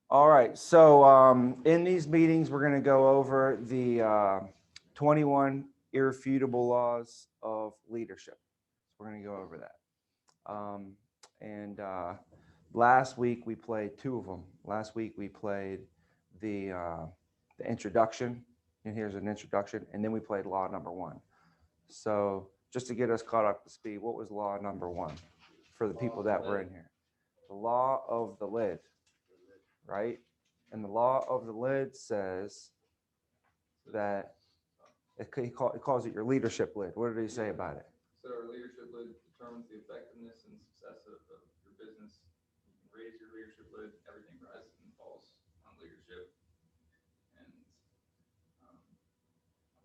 All right, so in these meetings, we're going to go over the 21 irrefutable laws of leadership. So we're going to go over that. And last week we played two of them. Last week we played the introduction, and here's an introduction, and then we played law number one. So just to get us caught up to speed, what was law number one for the people that were in here? The law of the lid, right? And the law of the lid says that it calls it your leadership lid. What did he say about it? So our leadership lid determines the effectiveness and success of your business. You can raise your leadership lid, everything rises and falls on leadership. And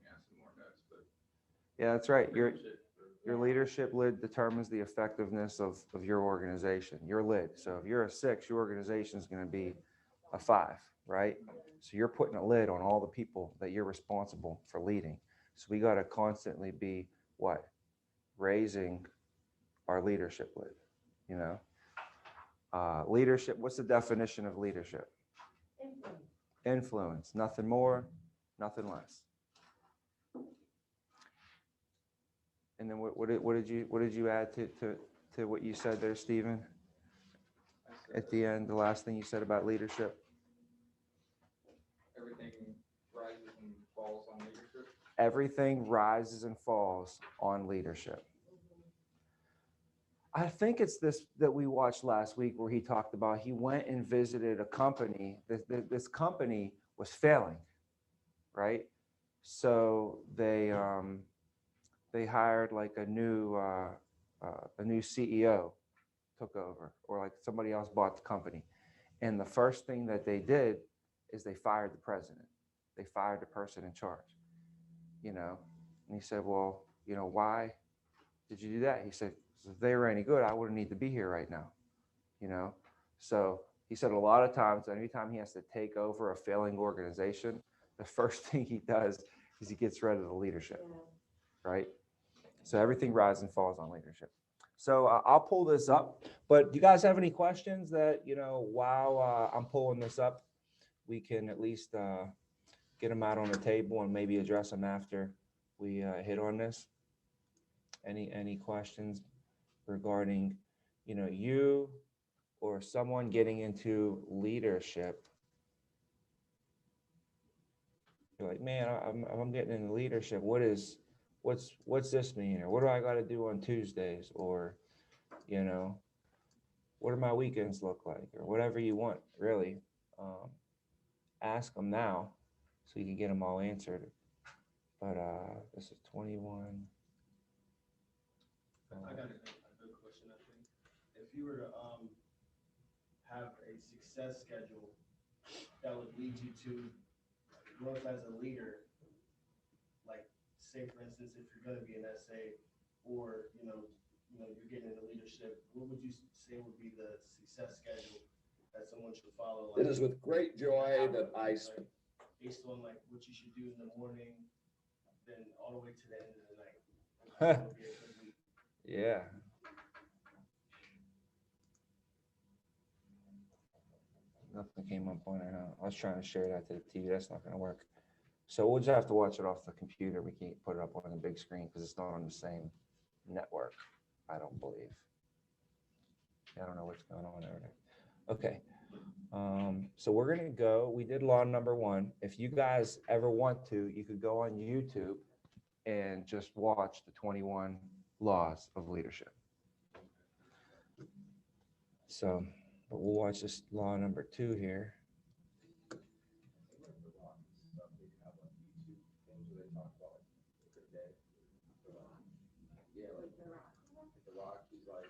I have some more notes, but yeah, that's right. Your leadership lid determines the effectiveness of your organization, your lid. So if you're a 6, your organization is going to be a 5, right? So you're putting a lid on all the people that you're responsible for leading. So we got to constantly be what? Raising our leadership lid, you know? Leadership, what's the definition of leadership? Influence, nothing more, nothing less. And then what did you add to what you said there, Stephen? At the end, the last thing you said about leadership? Everything rises and falls on leadership. Everything rises and falls on leadership. I think it's this that we watched last week where he talked about he went and visited a company. This company was failing, right? So they hired like a new CEO took over, or like somebody else bought the company. And the first thing that they did is they fired the president. They fired the person in charge, you know. And he said, well, you know, why did you do that? He said, if they were any good, I wouldn't need to be here right now, you know. So he said a lot of times, anytime he has to take over a failing organization, the first thing he does is he gets rid of the leadership, right? So everything rises and falls on leadership. So I'll pull this up, but do you guys have any questions that, you know, while I'm pulling this up, we can at least get them out on the table and maybe address them after we hit on this? Any questions regarding, you know, you or someone getting into leadership? You're like, man, I'm getting into leadership. What's this mean? Or what do I got to do on Tuesdays? Or, you know, what do my weekends look like? Or whatever you want, really. Ask them now so you can get them all answered. But this is 21. I got a good question, I think. If you were to have a success schedule that would lead you to growth as a leader, like say for instance, if you're going to be an SA or you're getting into leadership, what would you say would be the success schedule that someone should follow? It is with great joy that I based on like what you should do in the morning, then all the way to the end of the night. Would be a good week. Yeah. Nothing came up on it. I was trying to share that to the TV. That's not going to work. So we'll just have to watch it off the computer. We can't put it up on the big screen because it's not on the same network, I don't believe. I don't know what's going on over there. Okay. So we're going to go. We did law number one. If you guys ever want to, you could go on YouTube and just watch the 21 laws of leadership. So, but we'll watch this law number 2 here. Yeah, like The Rock, he's like,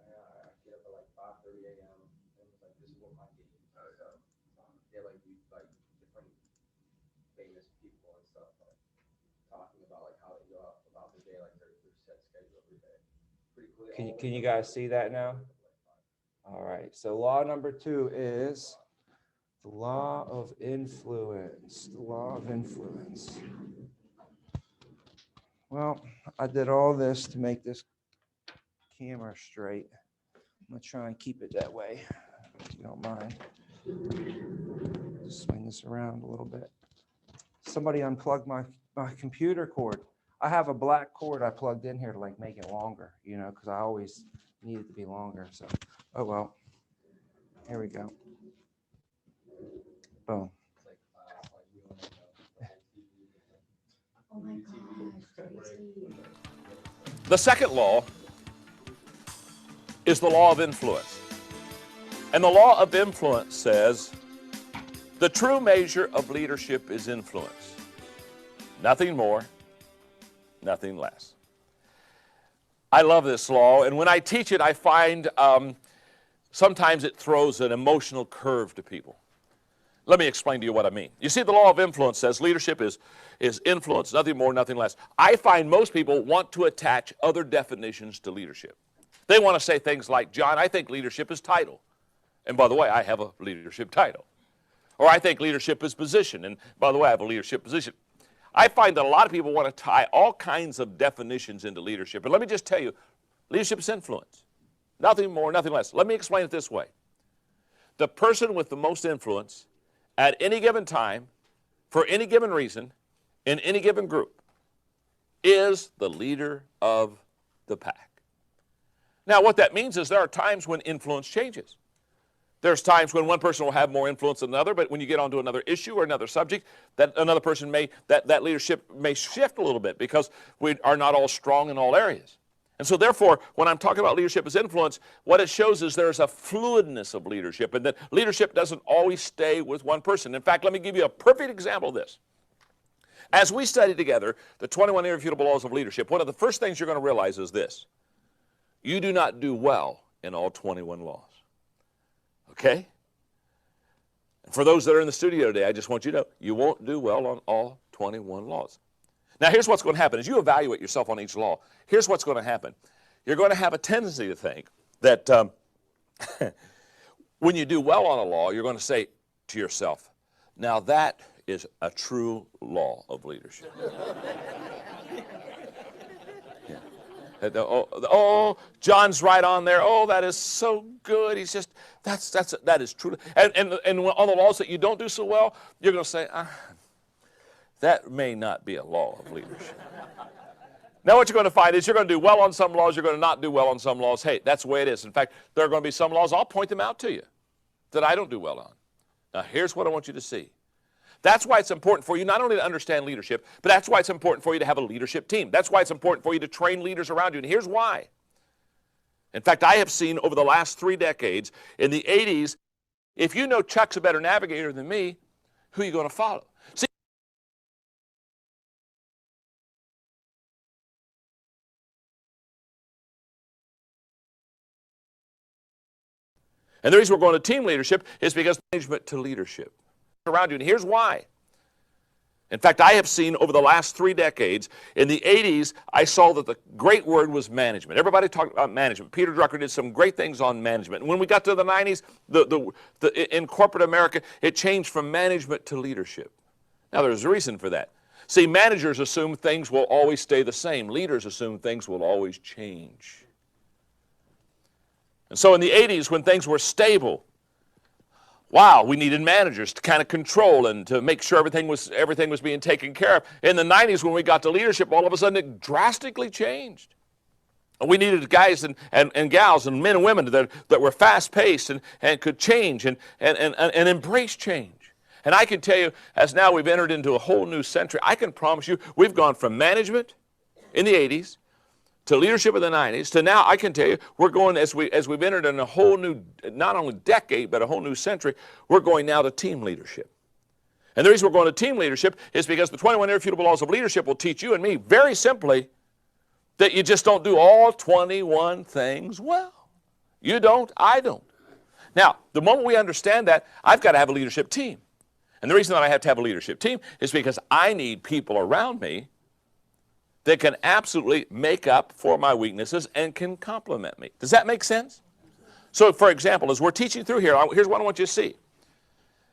I get up at like 5:30 a.m. and it's like, this is what my game is. They're like different famous people and stuff, like talking about like how they go about the day, like their set schedule every day. Pretty cool. Can you guys see that now? All right. So law number 2 is the law of influence. The law of influence. Well, I did all this to make this camera straight. I'm gonna try and keep it that way, if you don't mind. Just swing this around a little bit. Somebody unplugged my computer cord. I have a black cord I plugged in here to like make it longer, you know, because I always need it to be longer. So, oh well. Here we go. Boom. Oh my gosh, Tracy. The second law is the law of influence. And the law of influence says the true measure of leadership is influence. Nothing more, nothing less. I love this law, and when I teach it, I find sometimes it throws an emotional curve to people. Let me explain to you what I mean. You see, the law of influence says leadership is influence, nothing more, nothing less. I find most people want to attach other definitions to leadership. They want to say things like, John, I think leadership is title. And by the way, I have a leadership title. Or I think leadership is position. And by the way, I have a leadership position. I find that a lot of people want to tie all kinds of definitions into leadership. And let me just tell you, leadership is influence. Nothing more, nothing less. Let me explain it this way. The person with the most influence at any given time, for any given reason, in any given group, is the leader of the pack. Now, what that means is there are times when influence changes. There's times when one person will have more influence than another, but when you get onto another issue or another subject, that another person that leadership may shift a little bit because we are not all strong in all areas. And so therefore, when I'm talking about leadership as influence, what it shows is there's a fluidness of leadership, and that leadership doesn't always stay with one person. In fact, let me give you a perfect example of this. As we study together the 21 irrefutable laws of leadership, one of the first things you're going to realize is this. You do not do well in all 21 laws. Okay? And for those that are in the studio today, I just want you to know, you won't do well on all 21 laws. Now, here's what's going to happen. As you evaluate yourself on each law, here's what's going to happen. You're going to have a tendency to think that when you do well on a law, you're going to say to yourself, now that is a true law of leadership. Oh, John's right on there. Oh, that is so good. He's just, that is true. And on the laws that you don't do so well, you're going to say, that may not be a law of leadership. Now what you're going to find is you're going to do well on some laws, you're going to not do well on some laws. Hey, that's the way it is. In fact, there are going to be some laws, I'll point them out to you, that I don't do well on. Now here's what I want you to see. That's why it's important for you not only to understand leadership, but that's why it's important for you to have a leadership team. That's why it's important for you to train leaders around you. And here's why. In fact, I have seen over the last 3 decades, in the 80s, if you know Chuck's a better navigator than me, who are you going to follow? See, and the reason we're going to team leadership is because management to leadership around you. And here's why. In fact, I have seen over the last 3 decades, in the 80s, I saw that the great word was management. Everybody talked about management. Peter Drucker did some great things on management. And when we got to the 90s, in corporate America, it changed from management to leadership. Now, there's a reason for that. See, managers assume things will always stay the same. Leaders assume things will always change. And so in the 80s, when things were stable, wow, we needed managers to kind of control and to make sure everything was being taken care of. In the 90s, when we got to leadership, all of a sudden it drastically changed. And we needed guys and gals and men and women that were fast-paced and could change and embrace change. And I can tell you, as now we've entered into a whole new century, I can promise you we've gone from management in the 80s to leadership in the 90s, to now I can tell you, we're going, as we've entered in a whole new, not only decade, but a whole new century, we're going now to team leadership. And the reason we're going to team leadership is because the 21 irrefutable laws of leadership will teach you and me, very simply, that you just don't do all 21 things well. You don't, I don't. Now, the moment we understand that, I've got to have a leadership team. And the reason that I have to have a leadership team is because I need people around me that can absolutely make up for my weaknesses and can complement me. Does that make sense? So, for example, as we're teaching through here, here's what I want you to see.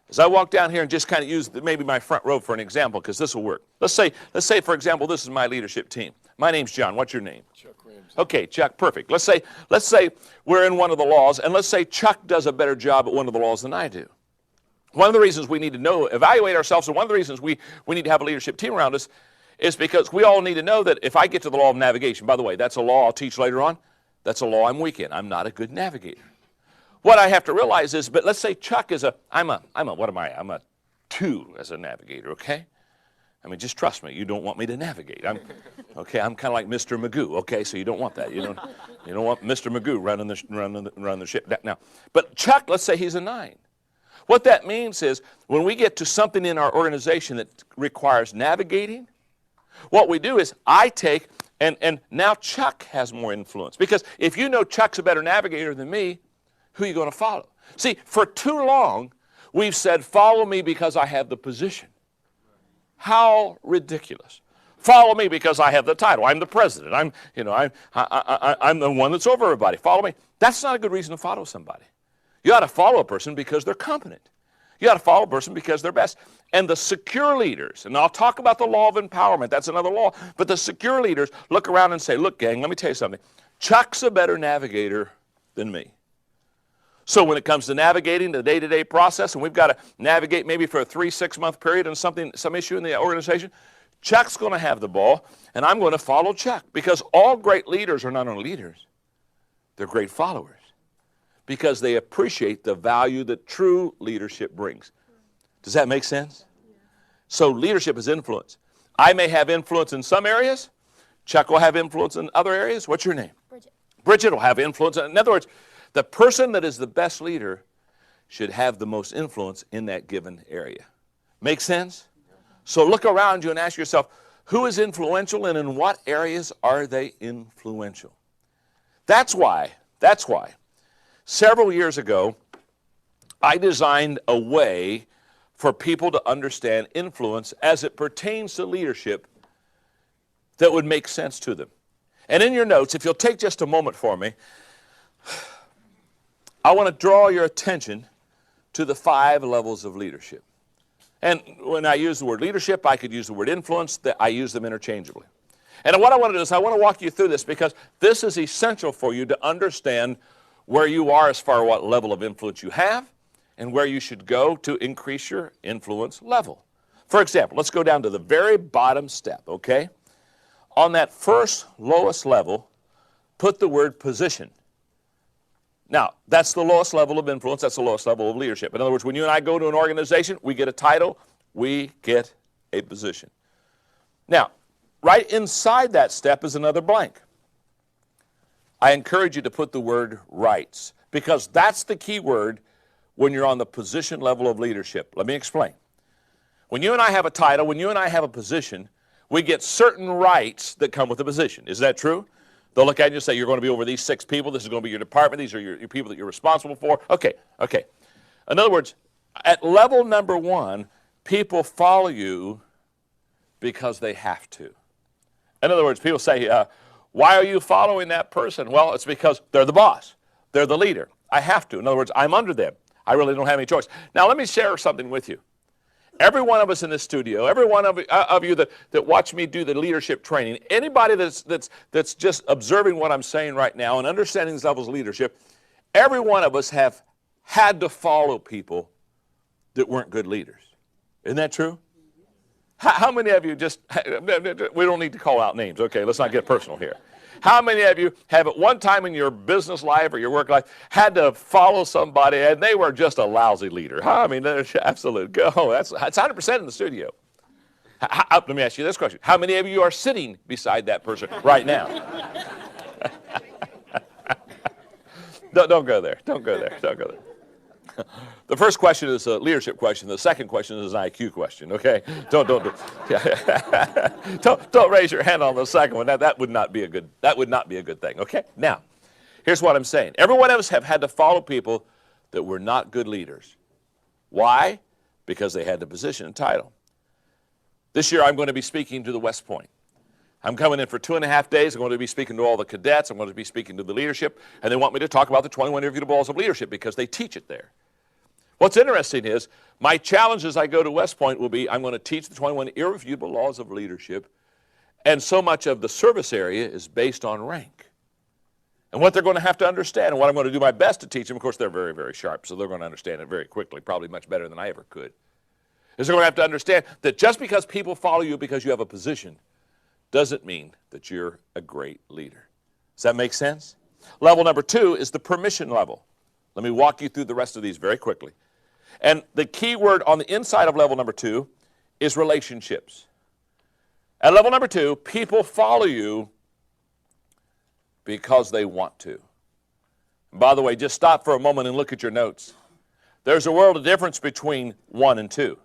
As I walk down here and just kind of use maybe my front row for an example, because this will work. Let's say, for example, this is my leadership team. My name's John. What's your name? Chuck Ramsey. Okay, Chuck, perfect. Let's say we're in one of the laws, and let's say Chuck does a better job at one of the laws than I do. one of the reasons we need to know, evaluate ourselves, and one of the reasons we need to have a leadership team around us is because we all need to know that if I get to the law of navigation, by the way, that's a law I'll teach later on. That's a law I'm weak in. I'm not a good navigator. What I have to realize is, but let's say Chuck is I'm a 2 as a navigator, okay? I mean, just trust me. You don't want me to navigate. I'm kind of like Mr. Magoo, okay? So you don't want that. You don't want Mr. Magoo running the ship. Now, but Chuck, let's say he's a 9. What that means is when we get to something in our organization that requires navigating, what we do is I take, and now Chuck has more influence. Because if you know Chuck's a better navigator than me, who are you going to follow? See, for too long, we've said, follow me because I have the position. How ridiculous. Follow me because I have the title. I'm the president. I'm the one that's over everybody. Follow me. That's not a good reason to follow somebody. You ought to follow a person because they're competent. You ought to follow a person because they're best. And the secure leaders, and I'll talk about the law of empowerment. That's another law. But the secure leaders look around and say, look, gang, let me tell you something. Chuck's a better navigator than me. So when it comes to navigating the day-to-day process, and we've got to navigate maybe for a 3-6 month period on some issue in the organization, Chuck's going to have the ball, and I'm going to follow Chuck. Because all great leaders are not only leaders, they're great followers. Because they appreciate the value that true leadership brings. Does that make sense? So leadership is influence. I may have influence in some areas. Chuck will have influence in other areas. What's your name? Bridget. Bridget will have influence. In other words, the person that is the best leader should have the most influence in that given area. Make sense? So look around you and ask yourself, who is influential and in what areas are they influential? That's why, several years ago, I designed a way for people to understand influence as it pertains to leadership that would make sense to them. And in your notes, if you'll take just a moment for me, I want to draw your attention to the 5 levels of leadership. And when I use the word leadership, I could use the word influence. I use them interchangeably. And what I want to do is I want to walk you through this because this is essential for you to understand where you are as far as what level of influence you have and where you should go to increase your influence level. For example, let's go down to the very bottom step, okay? On that first lowest level, put the word position. Now, that's the lowest level of influence. That's the lowest level of leadership. In other words, when you and I go to an organization, we get a title, we get a position. Now, right inside that step is another blank. I encourage you to put the word rights because that's the key word when you're on the position level of leadership. Let me explain. When you and I have a title, when you and I have a position, we get certain rights that come with the position. Is that true? They'll look at you and say, you're going to be over these 6 people. This is going to be your department. These are your people that you're responsible for. Okay. In other words, at level number 1, people follow you because they have to. In other words, people say, why are you following that person? Well, it's because they're the boss. They're the leader. I have to. In other words, I'm under them. I really don't have any choice. Now, let me share something with you. Every one of us in this studio, every one of you that watch me do the leadership training, anybody that's just observing what I'm saying right now and understanding these levels of leadership, every one of us have had to follow people that weren't good leaders. Isn't that true? How many of you we don't need to call out names, okay, let's not get personal here. How many of you have at one time in your business life or your work life had to follow somebody and they were just a lousy leader? I mean, that's absolute. That's 100% in the studio. Let me ask you this question. How many of you are sitting beside that person right now? Don't go there. Don't go there. Don't go there. The first question is a leadership question. The second question is an IQ question. Okay, don't raise your hand on the second one. That would not be a good thing. Okay. Now, here's what I'm saying. Every one of us have had to follow people that were not good leaders. Why? Because they had the position and title. This year, I'm going to be speaking to the West Point. I'm coming in for 2.5 days. I'm going to be speaking to all the cadets. I'm going to be speaking to the leadership, and they want me to talk about the 21 irrefutable laws of leadership because they teach it there. What's interesting is my challenge as I go to West Point will be I'm going to teach the 21 irrefutable laws of leadership, and so much of the service area is based on rank. and what they're going to have to understand, and what I'm going to do my best to teach them. Of course, they're very, very sharp, so they're going to understand it very quickly, probably much better than I ever could. Is they're going to have to understand that just because people follow you because you have a position doesn't mean that you're a great leader. Does that make sense? Level number 2 is the permission level. Let me walk you through the rest of these very quickly. And the key word on the inside of level number 2 is relationships. At level number 2, people follow you because they want to. And by the way, just stop for a moment and look at your notes. There's a world of difference between 1 and 2.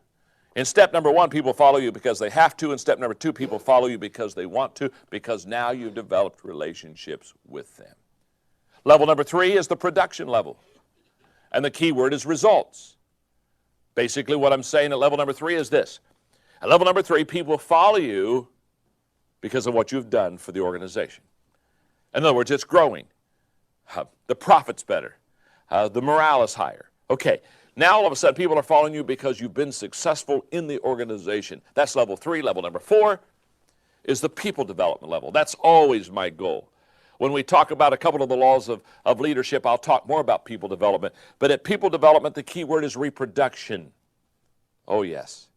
In step number 1, people follow you because they have to. In step number 2, people follow you because they want to, because now you've developed relationships with them. Level number 3 is the production level. And the key word is results. Basically, what I'm saying at level number 3 is this. At level number 3, people follow you because of what you've done for the organization. In other words, it's growing. The profit's better. The morale is higher. Okay, now all of a sudden people are following you because you've been successful in the organization. That's level 3. Level number 4 is the people development level. That's always my goal. When we talk about a couple of the laws of leadership, I'll talk more about people development. But at people development, the key word is reproduction. Oh, yes.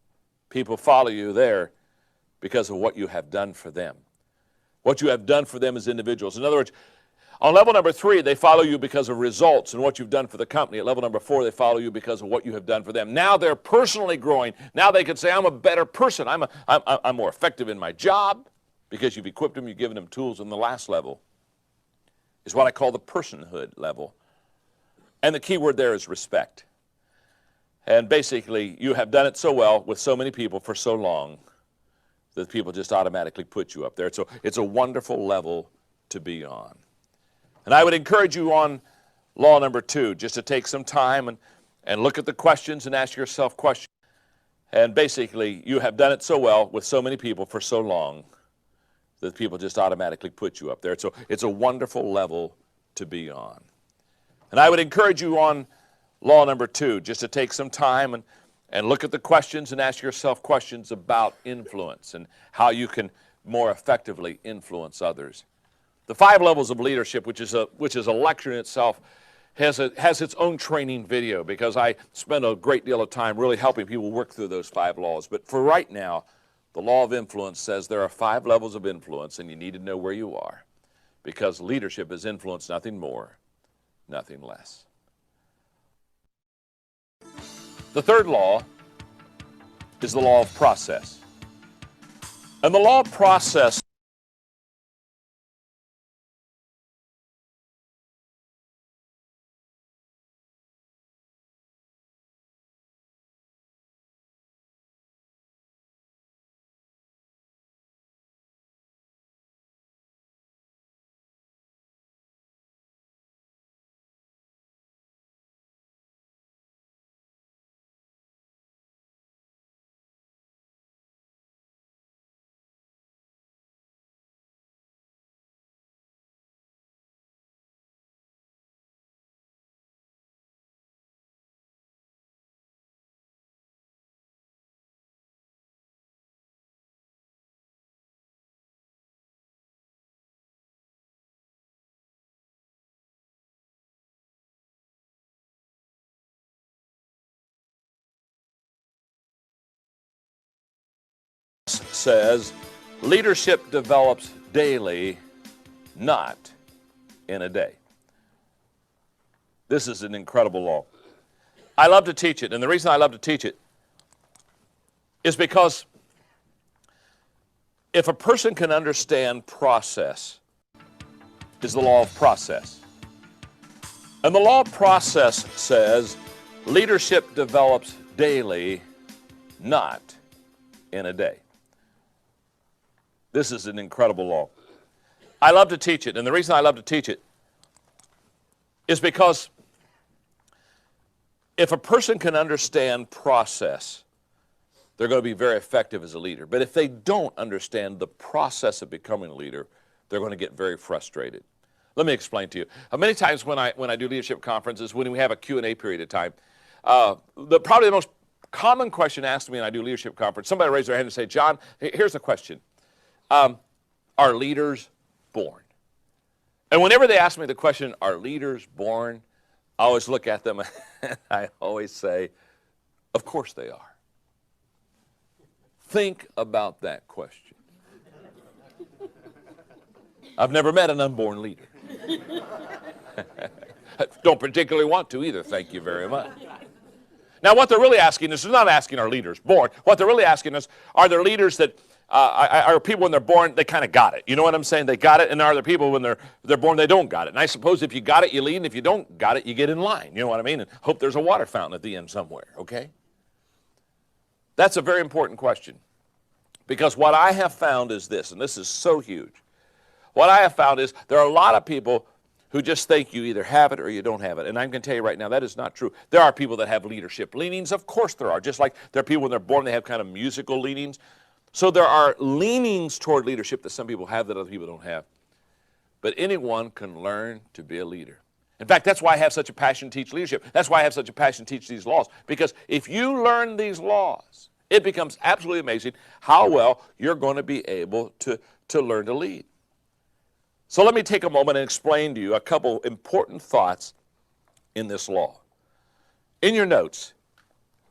People follow you there because of what you have done for them. What you have done for them as individuals. In other words, on level number 3, they follow you because of results and what you've done for the company. At level number 4, they follow you because of what you have done for them. Now they're personally growing. Now they can say, I'm a better person. I'm more effective in my job because you've equipped them, you've given them tools. In the last level is what I call the personhood level. And the key word there is respect. And basically, you have done it so well with so many people for so long that people just automatically put you up there. So it's a wonderful level to be on. And I would encourage you on law number 2 just to take some time and look at the questions and ask yourself questions. And basically, you have done it so well with so many people for so long that people just automatically put you up there. So it's a wonderful level to be on. And I would encourage you on law number 2 just to take some time and look at the questions and ask yourself questions about influence and how you can more effectively influence others. The 5 levels of leadership, which is a lecture in itself, has its own training video because I spend a great deal of time really helping people work through those 5 laws. But for right now, the law of influence says there are 5 levels of influence, and you need to know where you are because leadership is influence, nothing more, nothing less. The 3rd law is the law of process. And the law of process says leadership develops daily, not in a day. This is an incredible law. I love to teach it, and the reason I love to teach it is because if a person can understand process, is the law of process. And the law of process says leadership develops daily, not in a day. This is an incredible law. I love to teach it, and the reason I love to teach it is because if a person can understand process, they're going to be very effective as a leader. But if they don't understand the process of becoming a leader, they're going to get very frustrated. Let me explain to you. Many times when I do leadership conferences, when we have a Q&A period of time, probably the most common question asked me when I do leadership conference, somebody raise their hand and say, John, here's the question. Are leaders born? And whenever they ask me the question, are leaders born? I always look at them and I always say, of course they are. Think about that question. I've never met an unborn leader. Don't particularly want to either, thank you very much. Now, what they're really asking is, they're not asking are leaders born. What they're really asking is, are there leaders that, are people when they're born, they kind of got it? You know what I'm saying? They got it, and are there people when they're born, they don't got it? And I suppose if you got it, you lead, and if you don't got it, you get in line. You know what I mean? And hope there's a water fountain at the end somewhere, okay? That's a very important question. Because what I have found is this, and this is so huge. What I have found is there are a lot of people who just think you either have it or you don't have it. And I'm going to tell you right now, that is not true. There are people that have leadership leanings. Of course there are. Just like there are people when they're born, they have kind of musical leanings. So there are leanings toward leadership that some people have that other people don't have. But anyone can learn to be a leader. In fact, that's why I have such a passion to teach leadership. That's why I have such a passion to teach these laws. Because if you learn these laws, it becomes absolutely amazing how well you're going to be able to learn to lead. So let me take a moment and explain to you a couple important thoughts in this law. In your notes,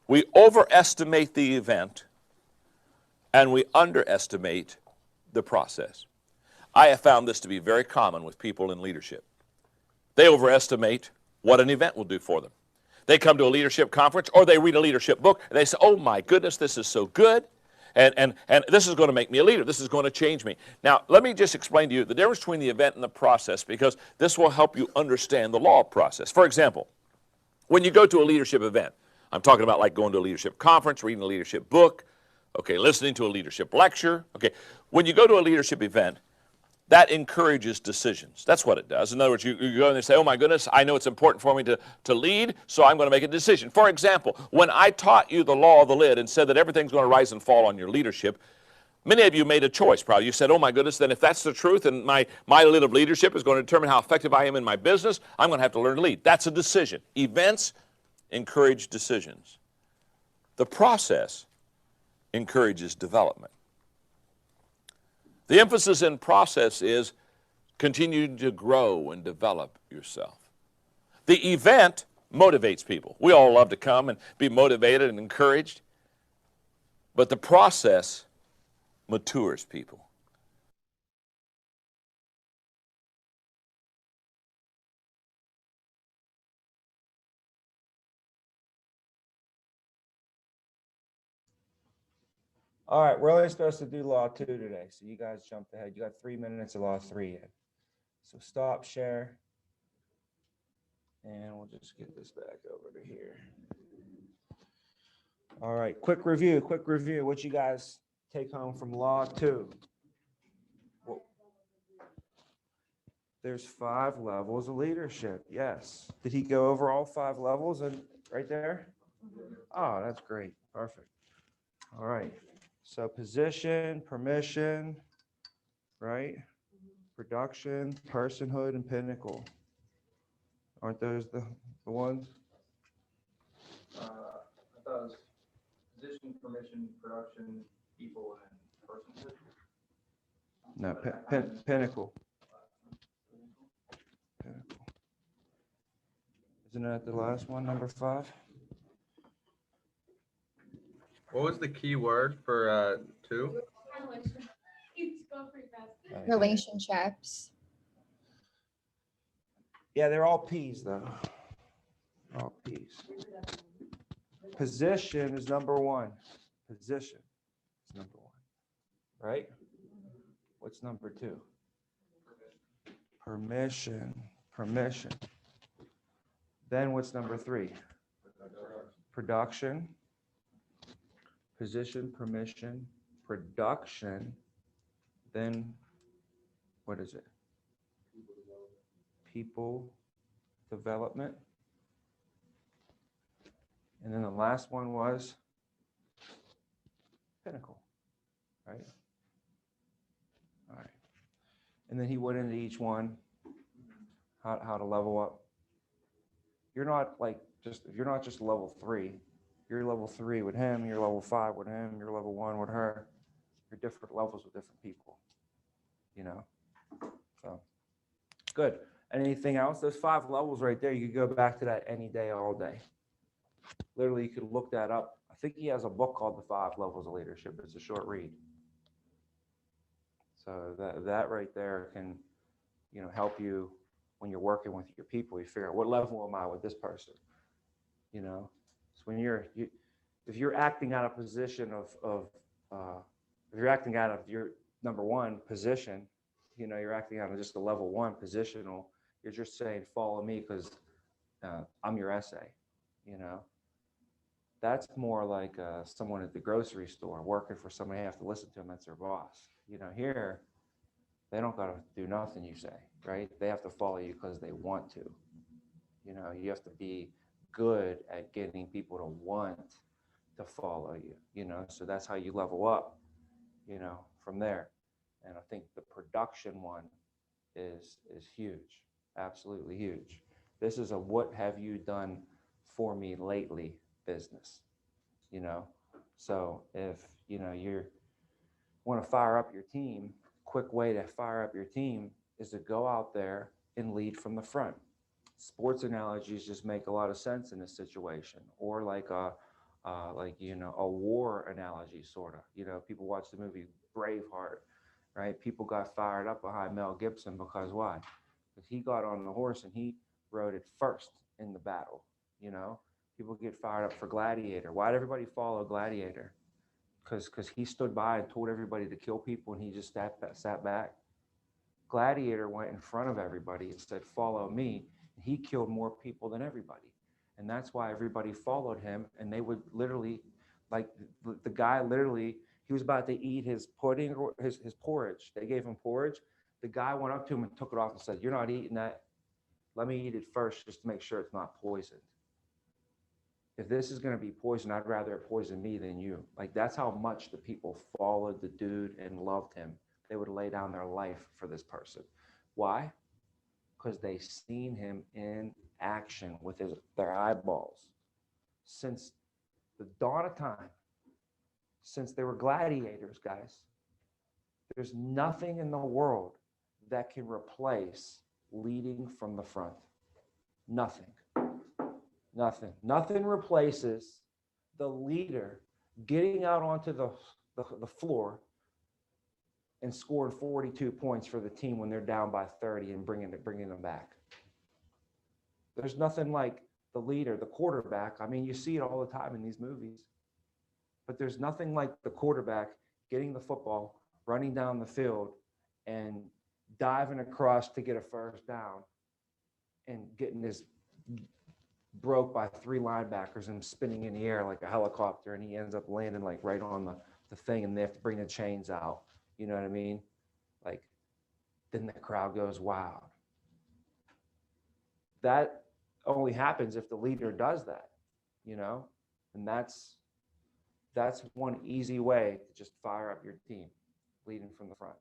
we overestimate the event and we underestimate the process. I have found this to be very common with people in leadership. They overestimate what an event will do for them. They come to a leadership conference or they read a leadership book and they say, oh my goodness, this is so good. And this is going to make me a leader. This is going to change me. Now, let me just explain to you the difference between the event and the process, because this will help you understand the law process. For example, when you go to a leadership event, I'm talking about like going to a leadership conference, reading a leadership book, okay, listening to a leadership lecture. Okay, when you go to a leadership event, that encourages decisions. That's what it does. In other words, you go and they say, oh my goodness, I know it's important for me to lead, so I'm going to make a decision. For example, when I taught you the law of the lid and said that everything's going to rise and fall on your leadership, many of you made a choice probably. You said, oh my goodness, then if that's the truth and my lid of leadership is going to determine how effective I am in my business, I'm going to have to learn to lead. That's a decision. Events encourage decisions. The process encourages development. The emphasis in process is continue to grow and develop yourself. The event motivates people. We all love to come and be motivated and encouraged, but the process matures people. All right, we're only supposed to do law 2 today, so you guys jumped ahead. You got 3 minutes of law 3 in. So stop, share, and we'll just get this back over to here. All right, quick review. What you guys take home from law 2? Well, there's 5 levels of leadership. Yes. Did he go over all 5 levels and right there? Oh, that's great. Perfect. All right. So position, permission, right? Production, personhood, and pinnacle. Aren't those the ones? I thought it was position, permission, production, people, and personhood. No, pinnacle. Pinnacle. Isn't that the last one, number 5? What was the key word for 2? Relationships. Yeah, they're all P's though. All P's. Position is number 1. Position is number 1. Right? What's number 2? Permission. Then what's number 3? Production. Position, permission, production. Then what is it? People development. And then the last one was pinnacle, right? All right. And then he went into each one, how to level up. You're not just level 3. You're level 3 with him, you're level 5 with him, you're level 1 with her. You're different levels with different people, you know? So Good. Anything else? Those 5 levels right there, you could go back to that any day, all day. Literally, you could look that up. I think he has a book called The 5 Levels of Leadership. It's a short read. So that right there can, help you when you're working with your people. You figure out, what level am I with this person? So when if you're acting out of position if you're acting out of your number one position, you're acting out of just a level 1 positional. You're just saying, follow me because I'm your essay. That's more like someone at the grocery store working for somebody. You have to listen to them. That's their boss. Here they don't got to do nothing you say, right? They have to follow you because they want to. You have to be good at getting people to want to follow you. So that's how you level up, from there. And I think the production one is huge, absolutely huge. This is a what have you done for me lately business, So if you want to fire up your team, quick way to fire up your team is to go out there and lead from the front. Sports analogies just make a lot of sense in this situation, or like a war analogy, sort of. People watch the movie Braveheart, right? People got fired up behind Mel Gibson because why? Because he got on the horse and he rode it first in the battle. People get fired up for Gladiator. Why did everybody follow Gladiator? Because he stood by and told everybody to kill people, and he just sat back. Gladiator went in front of everybody and said, follow me. He killed more people than everybody. And that's why everybody followed him. And they would literally, like the guy literally, he was about to eat his pudding or his porridge. They gave him porridge. The guy went up to him and took it off and said, you're not eating that. Let me eat it first just to make sure it's not poisoned. If this is going to be poison, I'd rather it poison me than you. Like, that's how much the people followed the dude and loved him. They would lay down their life for this person. Why? Because they seen him in action with their eyeballs. Since the dawn of time, since they were gladiators, guys, there's nothing in the world that can replace leading from the front. Nothing. Nothing replaces the leader getting out onto the floor and scoring 42 points for the team when they're down by 30 and bringing them back. There's nothing like the leader, the quarterback. I mean, you see it all the time in these movies, but there's nothing like the quarterback getting the football, running down the field, and diving across to get a first down and getting this broke by 3 linebackers and spinning in the air like a helicopter, and he ends up landing like right on the thing, and they have to bring the chains out. You know what I mean? Like, then the crowd goes wild. That only happens if the leader does that, and that's one easy way to just fire up your team, leading from the front.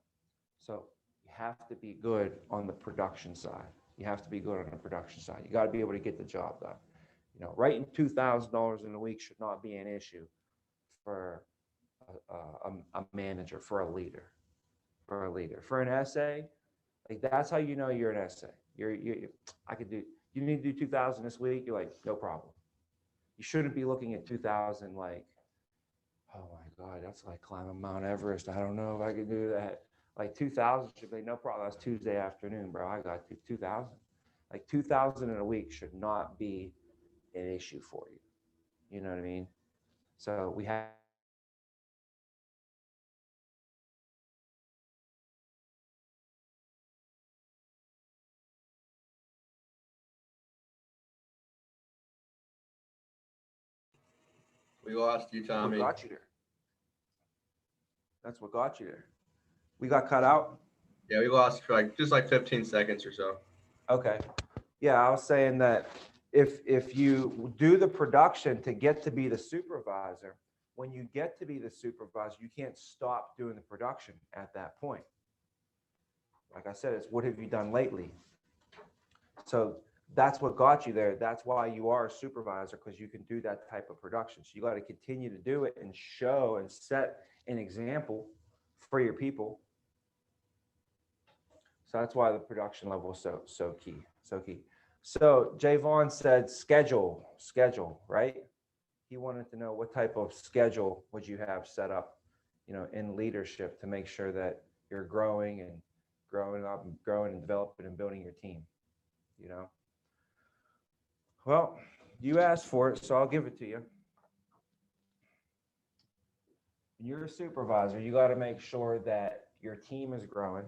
So you have to be good on the production side. You have to be good on the production side. You got to be able to get the job done. Writing $2,000 in a week should not be an issue for a manager, for a leader, for an essay. Like, that's how you know you're an essay. You need to do 2,000 this week. You're like, no problem. You shouldn't be looking at 2,000 like, oh my God, that's like climbing Mount Everest. I don't know if I can do that. Like, 2,000 should be no problem. That's Tuesday afternoon, bro. I got 2,000. Like, 2,000 in a week should not be an issue for you. You know what I mean? So we have. We lost you, Tommy. What got you there? That's what got you there. We got cut out. Yeah, we lost for just 15 seconds or so. Okay. Yeah, I was saying that if you do the production to get to be the supervisor, when you get to be the supervisor, you can't stop doing the production at that point. Like I said, it's what have you done lately? So that's what got you there. That's why you are a supervisor, because you can do that type of production. So you got to continue to do it and show and set an example for your people. So that's why the production level is so key. So Javon said schedule, right? He wanted to know what type of schedule would you have set up, in leadership to make sure that you're growing and growing up and growing and developing and building your team, Well, you asked for it, so I'll give it to you. You're a supervisor. You got to make sure that your team is growing,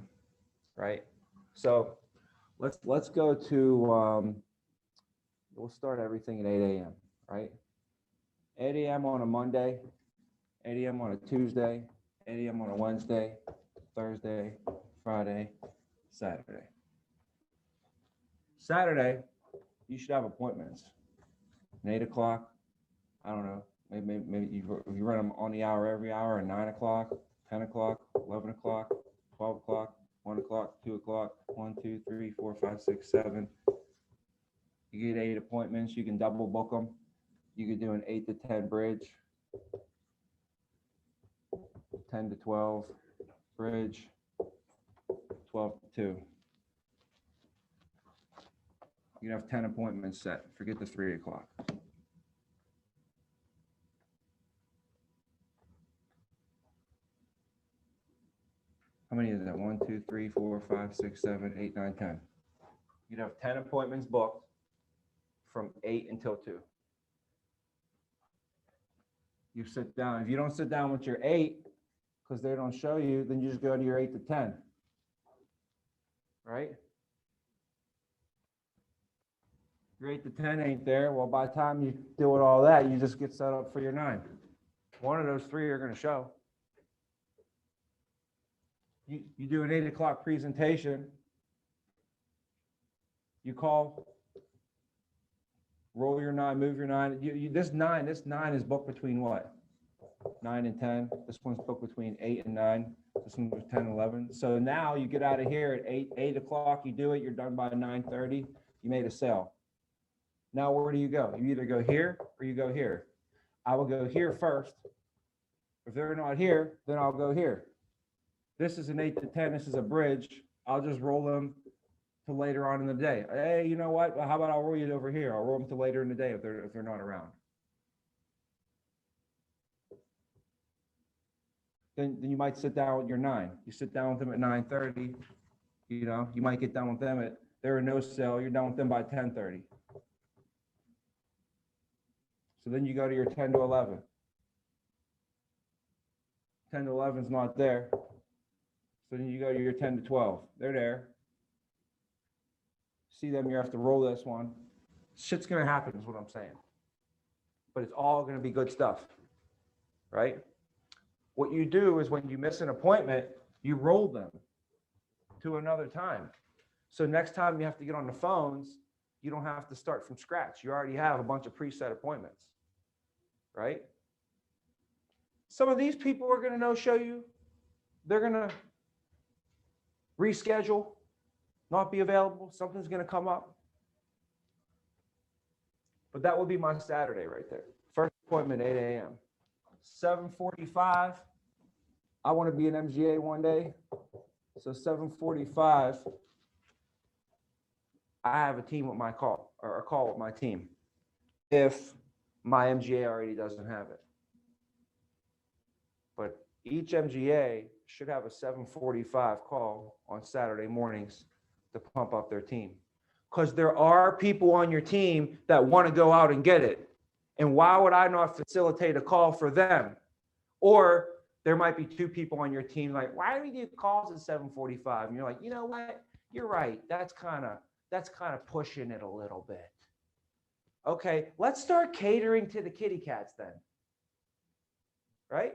right? So let's go to we'll start everything at 8 a.m., right? 8 a.m. on a Monday, 8 a.m. on a Tuesday, 8 a.m. on a Wednesday, Thursday, Friday, Saturday. Saturday, you should have appointments. At 8 o'clock, I don't know, maybe you run them on the hour every hour, at 9 o'clock, 10 o'clock, 11 o'clock, 12 o'clock, 1 o'clock, 2 o'clock, 1, 2, 3, 4, 5, 6, 7. You get 8 appointments. You can double book them. You could do an 8 to 10 bridge, 10 to 12 bridge, 12 to 2. You can have 10 appointments set. Forget the 3 o'clock. How many is that? 1, 2, 3, 4, 5, 6, 7, 8, 9, 10. You'd have 10 appointments booked from 8 until 2. You sit down. If you don't sit down with your 8, because they don't show you, then you just go to your 8 to 10. Right? Your 8 to 10 ain't there. Well, by the time you do all that, you just get set up for your 9. One of those 3 are going to show. You do an 8 o'clock presentation. You call, roll your 9, move your 9. This 9 is booked between what? 9 and 10. This one's booked between 8 and 9. This one's 10 and 11. So now you get out of here at 8 o'clock. You do it. You're done by 9:30. You made a sale. Now where do you go? You either go here or you go here. I will go here first. If they're not here, then I'll go here. This is an 8 to 10. This is a bridge. I'll just roll them to later on in the day. Hey, you know what? Well, how about I'll roll you over here? I'll roll them to later in the day if they're not around. Then you might sit down with your 9. You sit down with them at 9:30. You might get done with them at, they're in no sale. You're done with them by 10:30. So then you go to your 10 to 11. 10 to 11 is not there. So then you go to your 10 to 12. They're there. See them, you have to roll this one. Shit's going to happen is what I'm saying. But it's all going to be good stuff, right? What you do is when you miss an appointment, you roll them to another time. So next time you have to get on the phones, you don't have to start from scratch. You already have a bunch of preset appointments, right? Some of these people are going to no-show you. They're going to reschedule, not be available. Something's going to come up. But that will be my Saturday right there. First appointment, 8 a.m. 7:45, I want to be an MGA one day. So 7:45, I have a team with my call, or a call with my team, if my MGA already doesn't have it. But each MGA should have a 7:45 call on Saturday mornings to pump up their team. Because there are people on your team that want to go out and get it. And why would I not facilitate a call for them? Or there might be 2 people on your team like, why do we do calls at 7:45? And you're like, you know what? You're right. That's kind of pushing it a little bit. Okay, let's start catering to the kitty cats then. Right?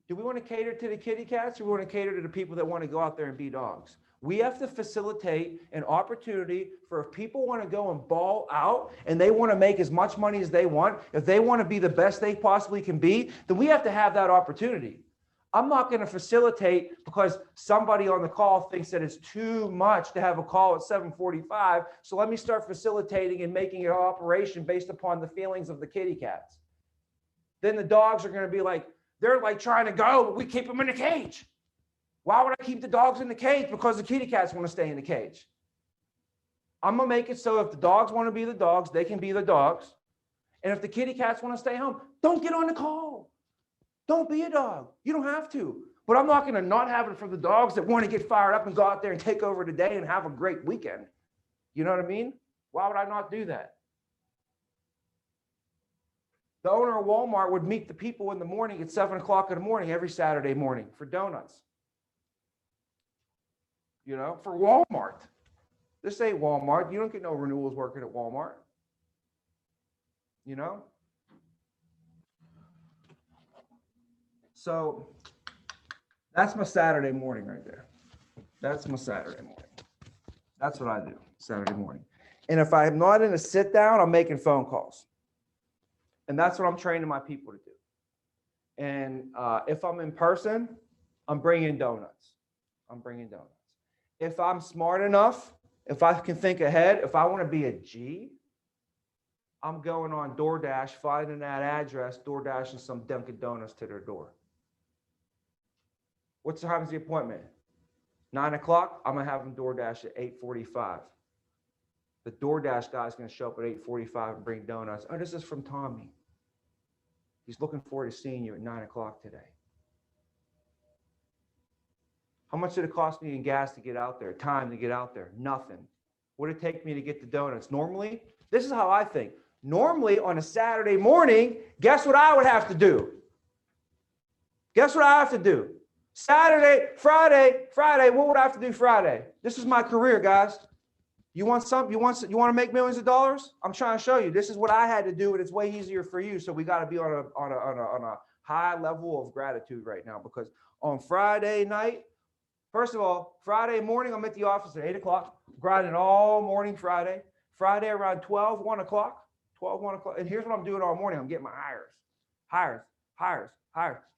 Do we want to cater to the kitty cats, or we want to cater to the people that want to go out there and be dogs? We have to facilitate an opportunity for if people want to go and ball out and they want to make as much money as they want, if they want to be the best they possibly can be, then we have to have that opportunity. I'm not going to facilitate because somebody on the call thinks that it's too much to have a call at 7:45. So let me start facilitating and making it an operation based upon the feelings of the kitty cats. Then the dogs are going to be like, they're like trying to go, but we keep them in a cage. Why would I keep the dogs in the cage? Because the kitty cats want to stay in the cage. I'm going to make it so if the dogs want to be the dogs, they can be the dogs. And if the kitty cats want to stay home, don't get on the call. Don't be a dog. You don't have to. But I'm not going to not have it for the dogs that want to get fired up and go out there and take over the day and have a great weekend. You know what I mean? Why would I not do that? The owner of Walmart would meet the people in the morning at 7 o'clock in the morning every Saturday morning for donuts. You know, for Walmart. This ain't Walmart. You don't get no renewals working at Walmart. You know? So that's my Saturday morning right there. That's my Saturday morning. That's what I do Saturday morning. And if I'm not in a sit down, I'm making phone calls. And that's what I'm training my people to do. And if I'm in person, I'm bringing donuts. I'm bringing donuts. If I'm smart enough, if I can think ahead, if I want to be a G, I'm going on DoorDash, finding that address, DoorDashing some Dunkin' Donuts to their door. What time is the appointment? 9 o'clock, I'm going to have them DoorDash at 8:45. The DoorDash guy's going to show up at 8:45 and bring donuts. Oh, this is from Tommy. He's looking forward to seeing you at 9 o'clock today. How much did it cost me in gas to get out there? Time to get out there? Nothing. What did it take me to get the donuts? Normally, this is how I think. Normally on a Saturday morning, guess what I would have to do? Guess what I have to do? Saturday, Friday, what would I have to do Friday? This is my career, guys. You want to make millions of dollars? I'm trying to show you. This is what I had to do, and it's way easier for you. So we got to be on a high level of gratitude right now, because on Friday night, first of all, Friday morning, I'm at the office at 8 o'clock, grinding all morning Friday. Friday around 12, 1 o'clock. And here's what I'm doing all morning. I'm getting my hires.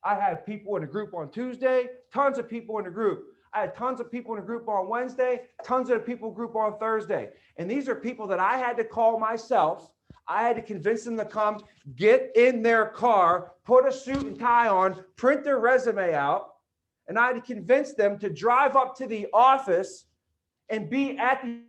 I had people in the group on Tuesday, tons of people in the group. I had tons of people in the group on Wednesday, tons of people group on Thursday. And these are people that I had to call myself. I had to convince them to come, get in their car, put a suit and tie on, print their resume out. And I had to convince them to drive up to the office and be at the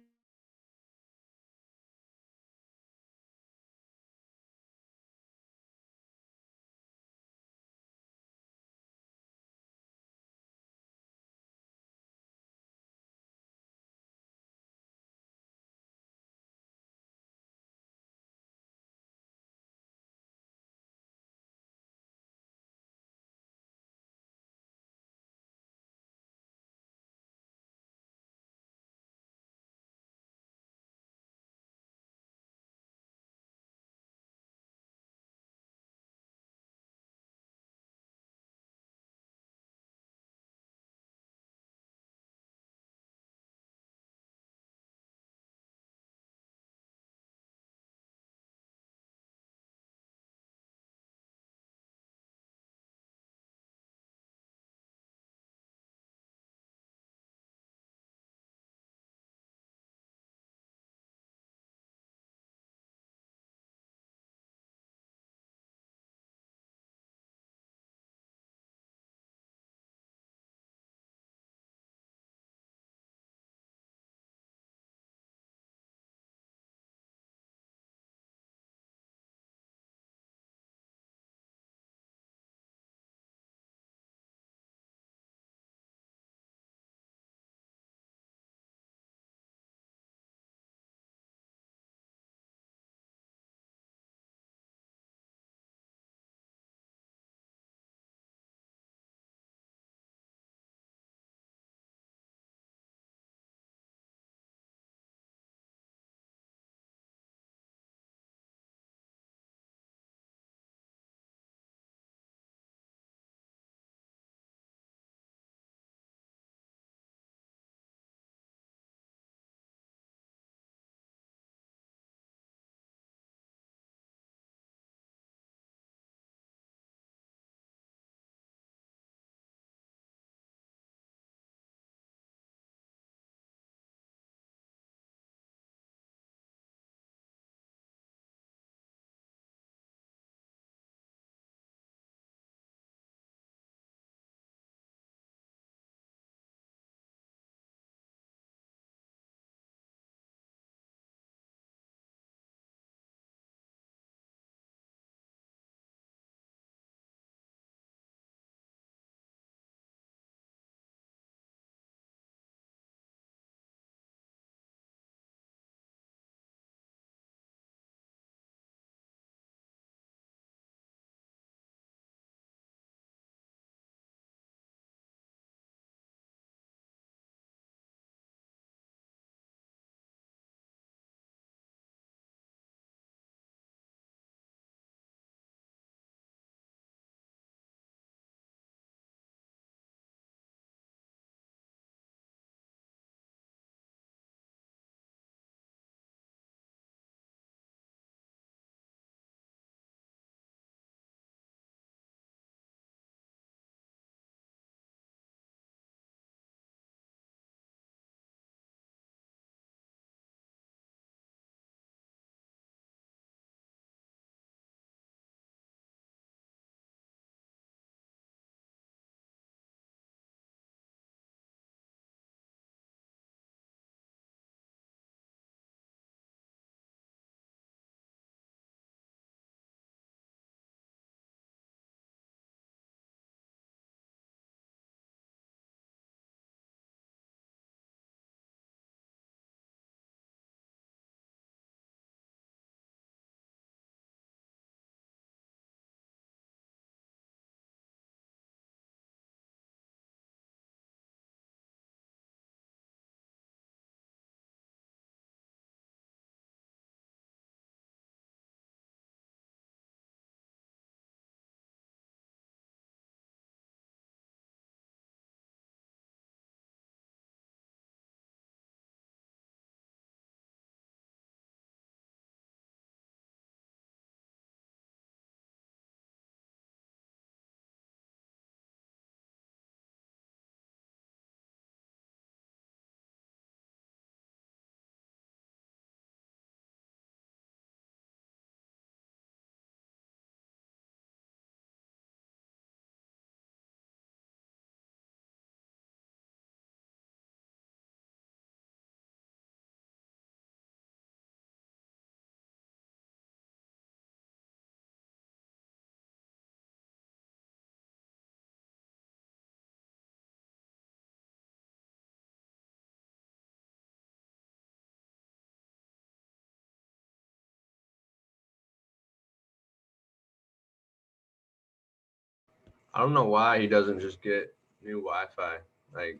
I don't know why he doesn't just get new Wi-Fi. Like,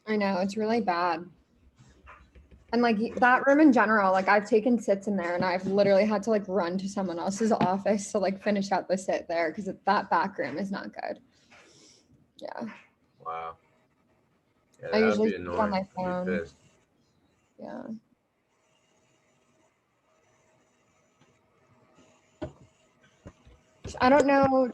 I know, it's really bad. And like that room in general, like I've taken sits in there and I've literally had to like run to someone else's office to like finish out the sit there because that back room is not good. Yeah. wow. Yeah, I that would usually be sit on annoying. my I'd be phone. pissed. Yeah. I don't know.